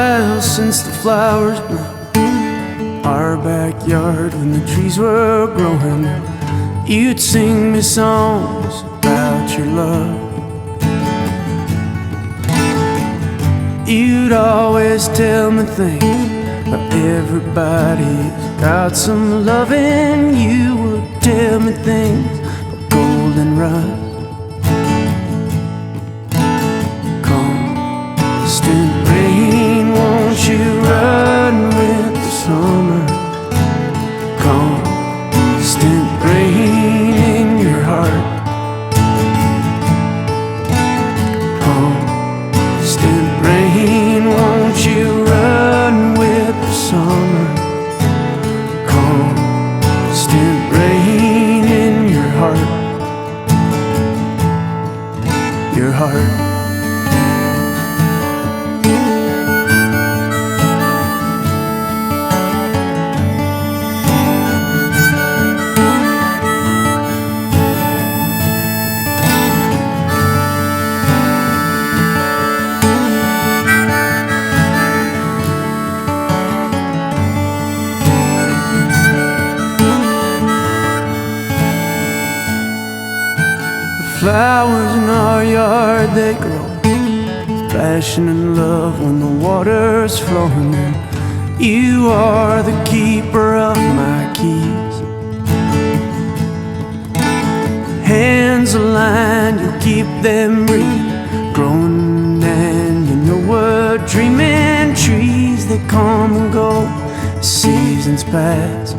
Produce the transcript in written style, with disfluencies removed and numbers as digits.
while since the flowers bloom. Our backyard when the trees were growing, you'd sing me songs about your love. You'd always tell me things about everybody's got some loving. You would tell me things about goldenrod. Constant rain, won't you run with the summer? Constant rain in your heart. Constant rain, won't you run with the summer? Constant rain in your heart. Your heart. Flowers in our yard, they grow passion and love when the water's flowing in. You are the keeper of my keys. Hands aligned, you'll keep them breathing, growing, and you know we're dreaming. Trees, they come and go, seasons pass.